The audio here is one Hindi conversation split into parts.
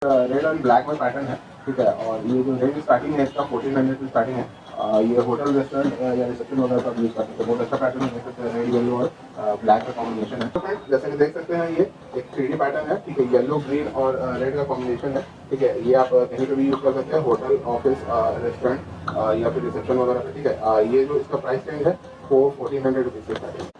रेड एंड ब्लैक में पैटर्न है, ठीक है। और ये जो रेंज स्टार्टिंग है इसका 1400 से स्टार्टिंग है। ये होटल रेस्टोरेंट या रिसेप्शन वगैरह सब यूज़ कर सकते हैं। बहुत अच्छा पैटर्न है, देख सकते हैं रेड येलो और ब्लैक का कॉम्बिनेशन है। तो फ्रेंड्स जैसे कि देख सकते हैं ये एक 3D पैटर्न है, ठीक है। येलो ग्रीन और रेड का कॉम्बिनेशन है, ठीक है। ये आप कहीं पर भी यूज़ कर सकते हैं, होटल, ऑफिस, रेस्टोरेंट या फिर रिसेप्शन वगैरह पे, ठीक है। ये जो इसका प्राइस रेंज है वो 1400 रुपीज़ से स्टार्टिंग है।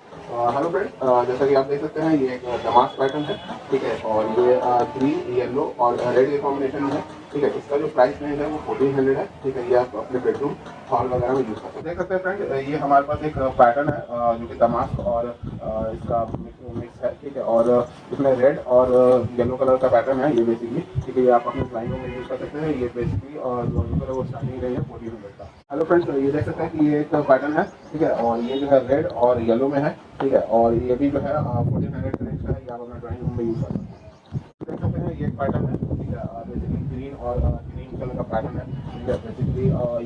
हेलो फ्रेंड, जैसा कि आप देख सकते हैं ये एक दमास पैटर्न है, ठीक है। और ये ग्रीन, येलो और रेड के कॉम्बिनेशन में है, ठीक है। इसका जो प्राइस रेंज है वो 1400 है, ठीक है। ये आप अपने बेडरूम, हॉल वगैरह में यूज़ कर सकते हैं। देख सकते हैं फ्रेंड, ये हमारे पास एक पैटर्न है जो कि दमास और इसका मिक्स है, ठीक है। और इसमें रेड और येलो कलर का पैटर्न है ये बेसिकली, ठीक है। ये आप अपने ड्राइंग रूम में यूज़ कर सकते हैं। ये बेसिकली जो कलर है वो स्टार्टिंग रेंज है 1400 का। हेलो फ्रेंड्स, ये देख सकते हैं कि ये एक पैटर्न है, ठीक है। और ये जो है रेड और येलो में है, ठीक है। और ये भी जो है 1400 रेंज का है, ये आप अपना ड्राइंग रूम में यूज़ कर सकते हैं। देख सकते हैं ये एक पैटर्न है, ठीक है। बेसिकली ग्रीन और ग्रीन कलर का पैटर्न है, ठीक है। बेसिकली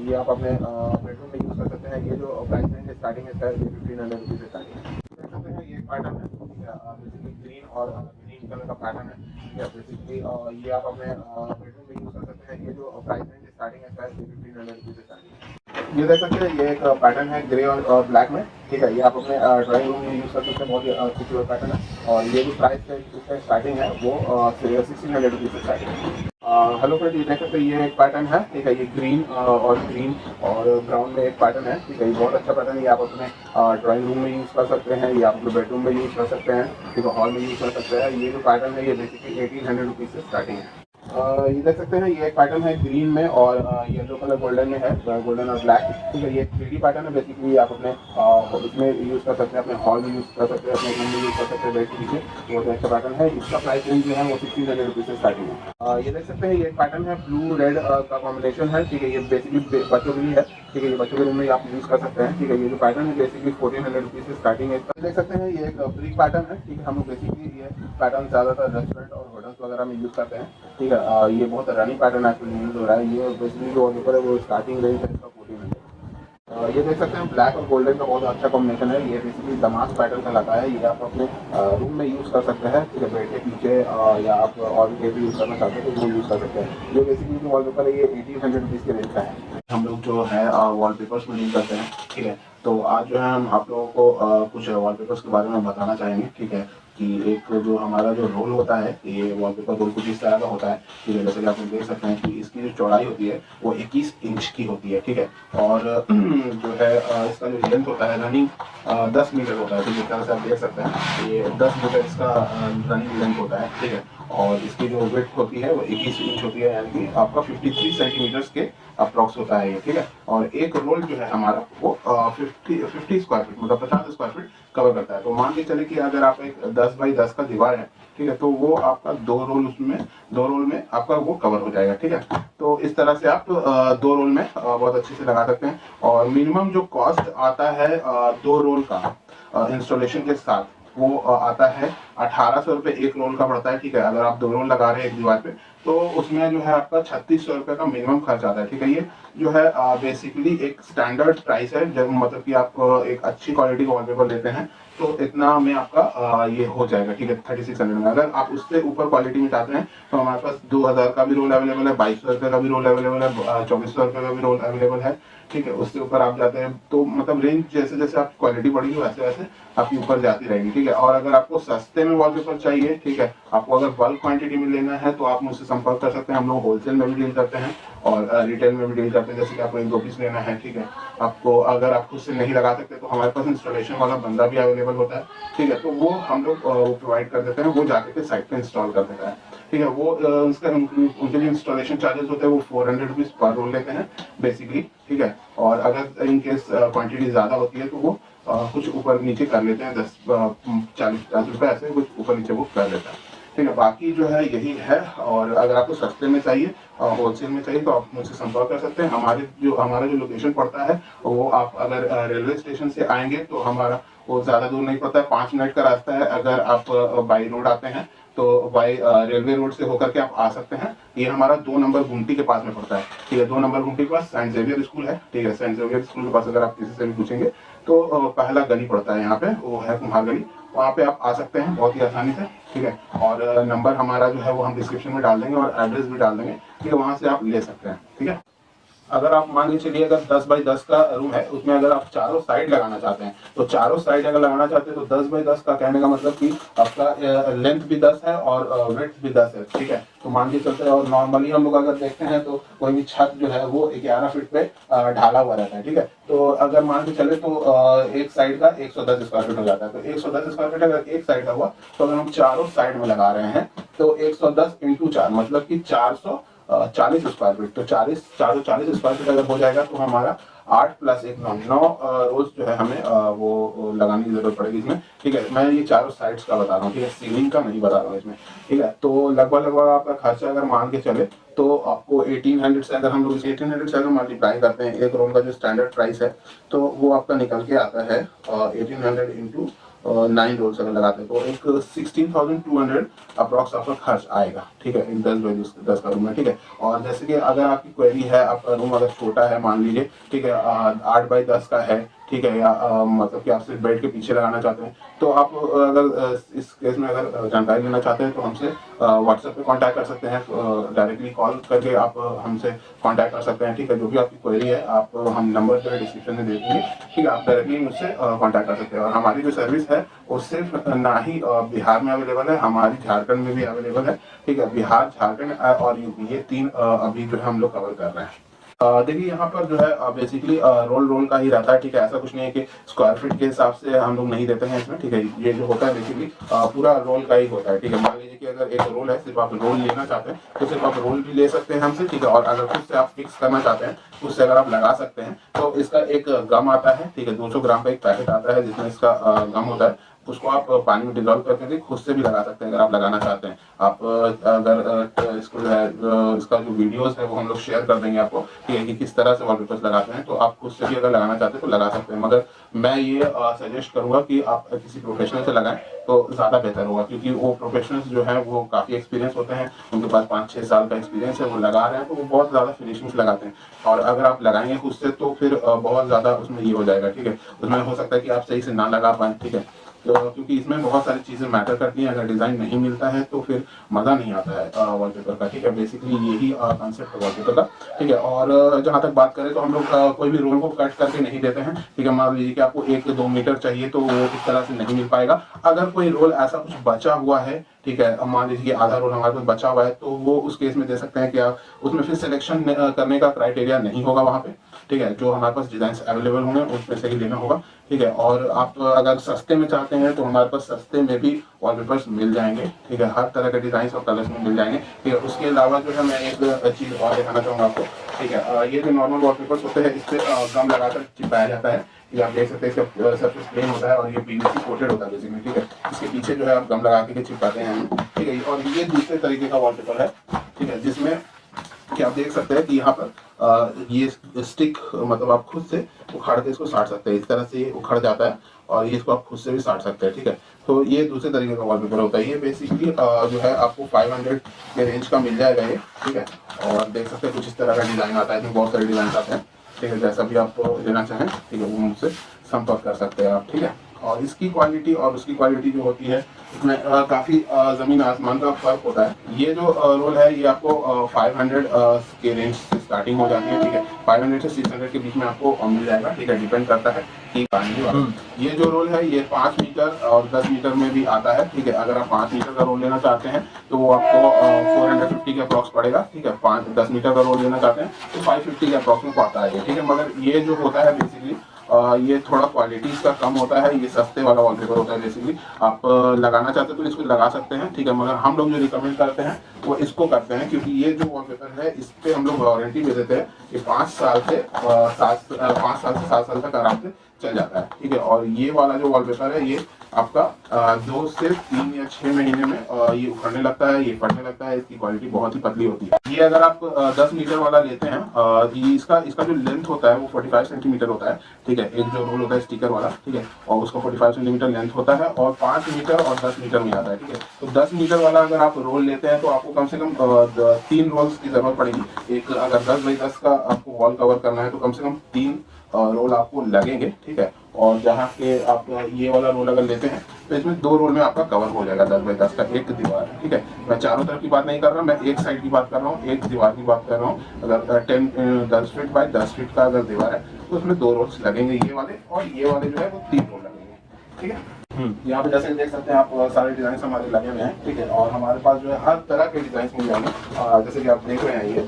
ये आप अपने बेडरूम में यूज़ कर सकते हैं। ये जो प्राइस रेंज स्टार्टिंग है सर ये 1500 रुपीज़ से स्टार्टिंग है। देख सकते हैं ये एक पैटर्न है, ठीक है। बेसिकली ग्रीन और ग्रीन कलर का पैटर्न है, ठीक है। बेसिकली ये आप अपने बेडरूम में यूज़ कर सकते हैं। ये जो प्राइस रेंज स्टार्टिंग है सर ये 1500 रुपीज़ से स्टार्टिंग है। ये देख सकते हैं ये एक पैटर्न है ग्रे और ब्लैक में, ठीक है। ये आप अपने ड्राइंग रूम में यूज़ कर सकते हैं। बहुत ही खूबसूरत पैटर्न है। और ये जो प्राइस है इसका स्टार्टिंग है वो 1600 रुपीज़ से स्टार्टिंग है। हेलो फ्रेंड, ये देख सकते हैं ये एक पैटर्न है, ठीक है। ये ग्रीन और ब्राउन में एक पैटर्न है, ठीक है। ये बहुत अच्छा पैटर्न है, ये आप अपने ड्राइंग रूम में यूज़ कर सकते हैं या अपने बेडरूम में यूज़ कर सकते हैं, ठीक है। हॉल में यूज़ कर सकते हैं। ये जो पैटर्न है ये बेसिकली 1800 रुपीज़ से स्टार्टिंग है। ये देख सकते हैं ये एक पैटर्न है ग्रीन में और येलो कलर गोल्डन में है, गोल्डन और ब्लैक, ठीक है। ये 3D पैटर्न है, बेसिकली आप अपने इसमें यूज़ कर सकते हैं, अपने हॉल में यूज़ कर सकते हैं, अपने रूम में यूज़ कर सकते हैं, बेड के नीचे। बहुत अच्छा पैटर्न है। इसका प्राइस रेंज जो है वो 1600 रुपीज़ से स्टार्टिंग है। ये देख सकते हैं ये एक पैटर्न है ब्लू रेड का कॉम्बिनेशन है, ठीक है। ये बेसिकली बच्चों के लिए है, ठीक है। ये बच्चों के रूम में आप यूज़ कर सकते हैं, ठीक है। ये जो पैटर्न है बेसिकली 1400 रुपीज़ से स्टार्टिंग है। देख सकते हैं ये एक ब्रिक पैटर्न है, ठीक है। हम लोग बेसिकली ये पैटर्न ज़्यादातर रेस्टोरेंट और होटल्स वगैरह में यूज़ करते हैं, ठीक है। ये बहुत रनिंग पैटर्न एक्चुअली यूज़ हो रहा है। ये बेसिकली जो वॉलपेपर है वो स्टार्टिंग रेंज है इसका 1400। ये देख सकते हैं ब्लैक और गोल्डन का बहुत अच्छा कॉम्बिनेशन है। ये बेसिकली दमास पैटर्न का लगा है। ये आप अपने रूम में यूज़ कर सकते हैं, ठीक है। बेड के पीछे या आप और भी कहीं भी यूज़ करना चाहते हैं तो वो यूज़ कर सकते हैं। ये बेसिकली जो वॉलपेपर है ये 1800 रुपीज़ के रेंज का है। हम लोग जो है वॉलपेपर्स में डील करते हैं, ठीक है। तो आज जो है हम आप लोगों को कुछ वॉलपेपर्स के बारे में बताना चाहेंगे, ठीक है। कि एक जो हमारा जो रोल होता है ये वॉलपेपर रोल कुछ इस तरह का होता है, ठीक है। जैसे कि आप देख सकते हैं कि इसकी जो चौड़ाई होती है वो 21 इंच की होती है, ठीक है। और जो है इसका जो लेंथ होता है रनिंग 10 मीटर होता है, तो जिस तरह से आप देख सकते हैं ये 10 मीटर इसका रनिंग लेंथ होता है, ठीक है। और इसकी जो विड्थ होती है वो 21 इंच होती है, यानी कि आपका 53 सेंटीमीटर्स के अप्रॉक्स होता है ये, ठीक है। और एक रोल जो है हमारा वो 50 स्क्वायर फीट मतलब 50 स्क्वायर फीट कवर करता है। तो मान के चले कि अगर आप एक 10 बाई 10 का दीवार है, ठीक है, तो वो आपका दो रोल में आपका वो कवर हो जाएगा, ठीक है। तो इस तरह से आप दो रोल में बहुत अच्छे से लगा सकते हैं। और मिनिमम जो कॉस्ट आता है दो रोल का इंस्टॉलेशन के साथ वो आता है 1800 रुपये एक रोल का पड़ता है, ठीक है। अगर आप दो रोल लगा रहे हैं एक दीवार पे तो उसमें जो है आपका 3600 रुपये का मिनिमम खर्च आता है, ठीक है। ये जो है बेसिकली एक स्टैंडर्ड प्राइस है, जब मतलब कि आप एक अच्छी क्वालिटी का वॉलपेपर लेते हैं तो इतना में आपका ये हो जाएगा, ठीक है। 3600 में अगर आप उससे ऊपर क्वालिटी में चाहते हैं तो हमारे पास 2000 का भी रोल अवेलेबल है, 2200 रुपये का भी रोल अवेलेबल है, 2400 रुपये का भी रोल अवेलेबल है, ठीक है। उससे ऊपर आप जाते हैं तो मतलब रेंज जैसे जैसे आप क्वालिटी बढ़ेगी वैसे वैसे आपकी ऊपर जाती रहेगी, ठीक है। और अगर आपको सस्ते में वॉलपेपर चाहिए, ठीक है, आपको अगर बल्क क्वांटिटी में लेना है तो आप मुझसे संपर्क कर सकते हैं। हम लोग होलसेल में भी डील करते हैं और रिटेल में भी डील करते हैं। जैसे कि आपको एक दो पीस लेना है, ठीक है, आपको अगर आप खुद से नहीं लगा सकते तो हमारे पास इंस्टॉलेशन वाला बंदा भी अवेलेबल होता है, ठीक है। तो वो हम लोग प्रोवाइड कर देते हैं, वो जाके के साइट पे इंस्टॉल कर देता है, ठीक है। वो उसका उनके जो इंस्टॉलेशन चार्जेस होते हैं वो 400 रुपीज़ पर रोल लेते हैं बेसिकली, ठीक है। और अगर इन केस क्वांटिटी ज़्यादा होती है तो वो कुछ ऊपर नीचे कर लेते हैं, 40-50 रुपये ऐसे कुछ ऊपर नीचे वो कर लेता है, ठीक है। बाकी जो है यही है। और अगर आपको सस्ते में चाहिए होलसेल में चाहिए तो आप मुझसे संपर्क कर सकते हैं। हमारा जो लोकेशन पड़ता है वो आप अगर रेलवे स्टेशन से आएंगे तो हमारा वो ज़्यादा दूर नहीं पड़ता है, 5 मिनट का रास्ता है। अगर आप बाई रोड आते हैं तो बाई रेलवे रोड से होकर के आप आ सकते हैं। ये हमारा 2 नंबर गुमटी के पास में पड़ता है, ठीक है। 2 नंबर गुमटी के पास सेंट जेवियर स्कूल है, ठीक है। सेंट जेवियर स्कूल के पास अगर आप किसी से भी पूछेंगे तो पहला गली पड़ता है यहाँ पे, वो है कुम्हार गली, वहाँ पे आप आ सकते हैं बहुत ही आसानी से, ठीक है। और नंबर हमारा जो है वो हम डिस्क्रिप्शन में डाल देंगे और एड्रेस भी डाल देंगे, ठीक है, वहाँ से आप ले सकते हैं, ठीक है। अगर आप मान के चलिए अगर 10 बाई 10 का रूम है, उसमें अगर आप चारों साइड लगाना चाहते हैं, तो चारों साइड अगर लगाना चाहते हैं तो 10 बाई 10 का कहने का मतलब कि आपका लेंथ भी 10 है और विड्थ भी 10 है, ठीक है। तो मान के चलते हैं, और नॉर्मली हम लोग अगर देखते हैं तो कोई भी छत जो है वो 11 फीट पे ढाला हुआ रहता है, ठीक है। तो अगर मान के चले तो एक साइड का 110 स्क्वायर फीट हो जाता है। तो 110 स्क्वायर फीट अगर एक साइड का हुआ, तो अगर हम चारों साइड में लगा रहे हैं तो 110 इंटू 4 मतलब कि 440 स्क्वायर फीट। तो 440 स्क्वायर फीट अगर हो जाएगा तो हमारा 8 प्लस 1 9 रोज जो है हमें वो लगाने की जरूरत पड़ेगी इसमें, ठीक है। मैं ये चारों साइड्स का बता रहा हूँ, ठीक है, सीलिंग का नहीं बता रहा हूँ इसमें, ठीक है। तो लगभग आपका खर्चा अगर मान के चले तो आपको 1800 से, अगर हम लोग 1800 से अगर मल्टीप्लाई करते हैं एक रूम का जो स्टैंडर्ड प्राइस है, तो वो आपका निकल के आता है 1800 इंटू 9 रोल्स अगर लगाते हैं तो एक 16,200 अप्रॉक्स आपका खर्च आएगा, ठीक है, एक 10 का रूम है, ठीक है। और जैसे कि अगर आपकी क्वेरी है, आपका रूम अगर छोटा है मान लीजिए, ठीक है, 8 बाई 10 का है, ठीक है, या मतलब कि आप सिर्फ बेड के पीछे लगाना चाहते हैं, तो आप अगर इस केस में अगर जानकारी लेना चाहते हैं तो हमसे व्हाट्सएप पे कांटेक्ट कर सकते हैं, डायरेक्टली कॉल करके आप हमसे कांटेक्ट कर सकते हैं, ठीक है। जो भी आपकी क्वेरी है आप हम नंबर जो है डिस्क्रिप्शन में दे देंगे, ठीक है, आप डायरेक्टली मुझसे कांटेक्ट कर सकते हैं। और हमारी जो सर्विस है वो सिर्फ ना ही बिहार में अवेलेबल है, हमारी झारखंड में भी अवेलेबल है, ठीक है। बिहार, झारखंड और यूपी, ये 3 अभी जो है हम लोग कवर कर रहे हैं। देखिए यहाँ पर जो है बेसिकली रोल का ही रहता है, ठीक है। ऐसा कुछ नहीं है कि स्क्वायर फीट के हिसाब से हम लोग नहीं देते हैं इसमें, ठीक है। ये जो होता है बेसिकली पूरा रोल का ही होता है, ठीक है। मान लीजिए कि अगर एक रोल है, सिर्फ आप रोल लेना चाहते हैं तो सिर्फ आप रोल भी ले सकते हैं हमसे, ठीक है। और अगर खुद से आप फिक्स करना चाहते हैं, खुद से अगर आप लगा सकते हैं, तो इसका एक गम आता है, ठीक है, 200 ग्राम का एक पैकेट आता है जिसमें इसका गम होता है, उसको आप पानी में डिजोल्व करके भी खुद से भी लगा सकते हैं अगर आप लगाना चाहते हैं। आप अगर इसको जो है इसका जो वीडियोस है वो हम लोग शेयर कर देंगे आपको, ठीक है, कि किस तरह से वॉलपेपर्स लगाते हैं, तो आप खुद से भी अगर लगाना चाहते हैं तो लगा सकते हैं। मगर मैं ये सजेस्ट करूंगा कि आप किसी प्रोफेशनल से लगाएं तो ज़्यादा बेहतर होगा, क्योंकि वो प्रोफेशनल्स जो है वो काफ़ी एक्सपीरियंस होते हैं, उनके पास 5-6 साल का एक्सपीरियंस है, वो लगा रहे हैं तो वो बहुत ज़्यादा फिनिशिंग्स लगाते हैं। और अगर आप लगाएंगे खुद से तो फिर बहुत ज़्यादा उसमें ये हो जाएगा, ठीक है। उसमें हो सकता है कि आप सही से ना लगा पाएँ, ठीक है। तो क्योंकि इसमें बहुत सारी चीज़ें मैटर करती हैं, अगर डिज़ाइन नहीं मिलता है तो फिर मज़ा नहीं आता है वॉलपेपर का, ठीक है। बेसिकली यही कॉन्सेप्ट है वॉलपेपर का, ठीक है। और जहाँ तक बात करें तो हम लोग कोई भी रोल को कट करके नहीं देते हैं, ठीक है। मान लीजिए कि आपको 1-2 मीटर चाहिए तो वो इस तरह से नहीं मिल पाएगा। अगर कोई रोल ऐसा कुछ बचा हुआ है, ठीक है, अब मान लीजिए कि आधा रोल हमारे पास बचा हुआ है, तो वो उस केस में दे सकते हैं कि आप उसमें फिर सिलेक्शन करने का क्राइटेरिया नहीं होगा वहाँ पे, ठीक है। जो हमारे पास डिजाइन अवेलेबल होंगे उसमें से ही लेना होगा, ठीक है। और आप अगर सस्ते में चाहते हैं तो हमारे पास सस्ते में भी वॉलपेपर्स मिल जाएंगे, ठीक है, हर तरह के डिजाइन और कलर्स में मिल जाएंगे, ठीक है। उसके अलावा जो है मैं एक चीज़ और दिखाना चाहूँगा आपको, ठीक है। ये जो नॉर्मल वॉलपेपर्स होते हैं इस पर गम लगाकर चिपकाया जाता है, ये आप देख सकते हैं, इसका सरफेस प्लेन होता है और ये पीवीसी कोटेड होता है बेसिकली, ठीक है। इसके पीछे जो है आप गम लगा के चिपकाते हैं, ठीक है। और ये दूसरे तरीके का वॉलपेपर है, ठीक है, जिसमें कि आप देख सकते हैं कि यहाँ पर ये स्टिक मतलब आप खुद से उखाड़ के इसको साट सकते हैं, इस तरह से ये उखड़ जाता है और ये इसको आप खुद से भी साट सकते हैं, ठीक है। तो ये दूसरे तरीके का वॉलपेपर होता है, ये बेसिकली जो है आपको 500 के रेंज का मिल जाएगा ये, ठीक है। और देख सकते हैं कुछ इस तरह का डिज़ाइन आता है, इसमें बहुत सारे डिज़ाइन आते हैं, ठीक है। जैसा भी आप लेना चाहें, ठीक है, वो मुझसे संपर्क कर सकते हैं आप, ठीक है। और इसकी क्वालिटी और उसकी क्वालिटी जो होती है इसमें काफ़ी ज़मीन आसमान का फर्क होता है। ये जो रोल है ये आपको 500 के रेंज से स्टार्टिंग हो जाती है, ठीक है। 500 से 600 के बीच में आपको मिल जाएगा, ठीक है, डिपेंड करता है कि पानी वाला। ये जो रोल है ये 5 मीटर और 10 मीटर में भी आता है, ठीक है। अगर आप 5 मीटर का रोल लेना चाहते हैं तो वो आपको 450 के अप्रॉक्स पड़ेगा, ठीक है। 5-10 मीटर का रोल लेना चाहते हैं तो 550 के अप्रॉक्स में पड़ता है, ठीक है। मगर ये जो होता है बेसिकली ये थोड़ा क्वालिटी इसका कम होता है, ये सस्ते वाला वॉलपेपर होता है बेसिकली। आप लगाना चाहते हैं तो इसको लगा सकते हैं, ठीक है। मगर हम लोग जो रिकमेंड करते हैं वो इसको करते हैं, क्योंकि ये जो वॉलपेपर है इस पर हम लोग वारंटी दे देते हैं कि 5 साल से 7 साल तक आराम से चल जाता है, ठीक है। और ये वाला जो वॉलपेपर है ये आपका 2 से 3 या 6 महीने में ये उखड़ने लगता है, ये फटने लगता है, इसकी क्वालिटी बहुत ही पतली होती है। ये अगर आप 10 मीटर वाला लेते हैं, ये इसका जो लेंथ होता है वो 45 सेंटीमीटर होता है, ठीक है। एक जो रोल होता है स्टिकर वाला, ठीक है, और उसका 45 सेंटीमीटर लेंथ होता है और 5 मीटर और 10 मीटर में आता है, ठीक है। तो 10 मीटर वाला अगर आप रोल लेते हैं तो आपको कम से कम 3 रोल्स की जरूरत पड़ेगी। एक अगर 10 बाई 10 का आपको वॉल कवर करना है तो कम से कम 3 रोल आपको लगेंगे, ठीक है। और जहाँ के आप ये वाला रोल अगर लेते हैं तो इसमें 2 रोल में आपका कवर हो जाएगा 10 बाई 10 का एक दीवार, ठीक है। मैं चारों तरफ की बात नहीं कर रहा, मैं एक साइड की बात कर रहा हूँ, एक दीवार की बात कर रहा हूँ। अगर 10 फीट बाई 10 फीट का अगर दीवार है तो उसमें 2 रोल्स लगेंगे, ये वाले, और ये वाले जो है वो 3 रोल लगेंगे, ठीक है। यहाँ पे जैसे देख सकते हैं आप, सारे डिजाइन हमारे लगे हुए हैं, ठीक है। और हमारे पास जो है हर तरह के डिजाइन मिल जाएंगे, जैसे कि आप देख रहे हैं ये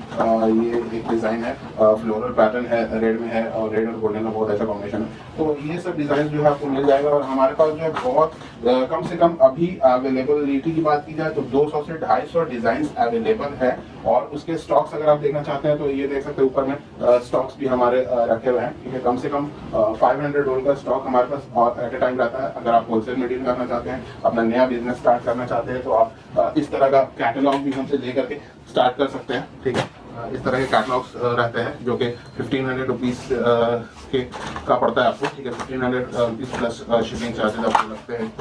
एक डिजाइन है, फ्लोरल पैटर्न है, रेड में है, और रेड और गोल्डन का बहुत अच्छा कॉम्बिनेशन है। तो ये सब डिजाइन जो है आपको मिल जाएगा। और हमारे पास जो है बहुत कम से कम अभी अवेलेबिलिटी की बात की जाए तो 200 से 250 डिजाइन अवेलेबल है। और उसके स्टॉक्स अगर आप देखना चाहते हैं तो ये देख सकते हैं ऊपर में स्टॉक्स भी हमारे रखे हुए हैं, ठीक है। कम से कम 500 रोल का स्टॉक हमारे पास एट ए टाइम रहता है। अगर आप होलसेल में डील करना चाहते हैं, अपना नया बिजनेस स्टार्ट करना चाहते हैं, तो आप इस तरह का कैटलॉग भी हमसे ले करके स्टार्ट कर सकते हैं, ठीक है। इस तरह के कैटलॉग्स रहते हैं जो कि 1500 रुपीज़ के का पड़ता है आपको, ठीक है। 1500 रुपीज़ प्लस शिपिंग चार्जेस आपको लगते हैं,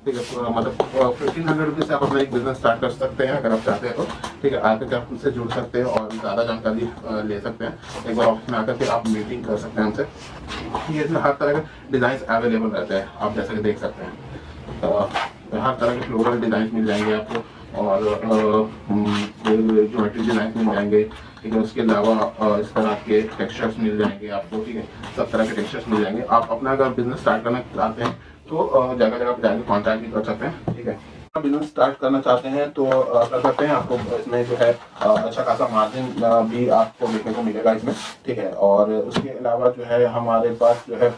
ठीक है। तो मतलब 1500 रुपीज़ से आप अपना एक बिजनेस स्टार्ट कर सकते हैं अगर आप चाहते हैं तो, ठीक है। आकर आप उनसे जुड़ सकते हैं और ज़्यादा जानकारी ले सकते हैं। एक बार ऑफिस में आकर के आप मीटिंग कर सकते हैं हमसे। ये इसमें हर तरह के डिज़ाइन अवेलेबल रहते हैं, आप जैसे कि देख सकते हैं। हर तरह के फ्लोरल डिज़ाइन मिल जाएंगे आपको, और ज्योमेट्री डिज़ाइन मिल जाएंगे, ठीक है। उसके अलावा इस तरह के टेक्सचर्स मिल जाएंगे आपको, ठीक है। सब तरह के टेक्सचर्स मिल जाएंगे। आप अपना अगर बिजनेस स्टार्ट करना चाहते हैं तो जगह जगह पर जाके कॉन्टैक्ट भी कर सकते हैं, ठीक है। बिजनेस स्टार्ट करना चाहते हैं तो कर सकते हैं। आपको इसमें जो है अच्छा खासा मार्जिन भी आपको देखने को मिलेगा इसमें, ठीक है। और उसके अलावा जो है हमारे पास जो है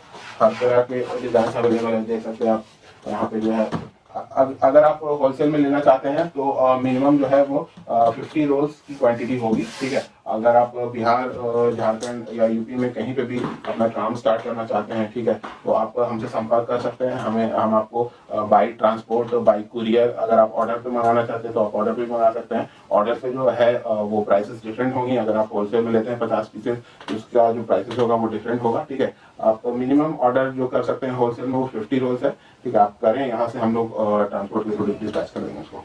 हर तरह के डिज़ाइन अवेलेबल है, देख सकते हैं आप यहाँ पे जो है। अगर आप होलसेल में लेना चाहते हैं तो मिनिमम जो है वो 50 रोल्स की क्वांटिटी होगी, ठीक है। अगर आप बिहार, झारखंड या यूपी में कहीं पे भी अपना काम स्टार्ट करना चाहते हैं, ठीक है, तो आप हमसे संपर्क कर सकते हैं। हम आपको बाई ट्रांसपोर्ट, बाई कुरियर, अगर आप ऑर्डर पे मंगाना चाहते हैं तो आप ऑर्डर पे मंगा सकते हैं। ऑर्डर पे जो है वो प्राइसेस डिफरेंट होंगी। अगर आप होलसेल में लेते हैं 50 पीसेस, उसका जो प्राइसेस होगा वो डिफरेंट होगा, ठीक है। आप मिनिमम ऑर्डर जो कर सकते हैं होलसेल में वो 50 रोल्स है, ठीक है। आप करें, यहाँ से हम लोग ट्रांसपोर्ट के थ्रू डिस्पैच कर देंगे उसको।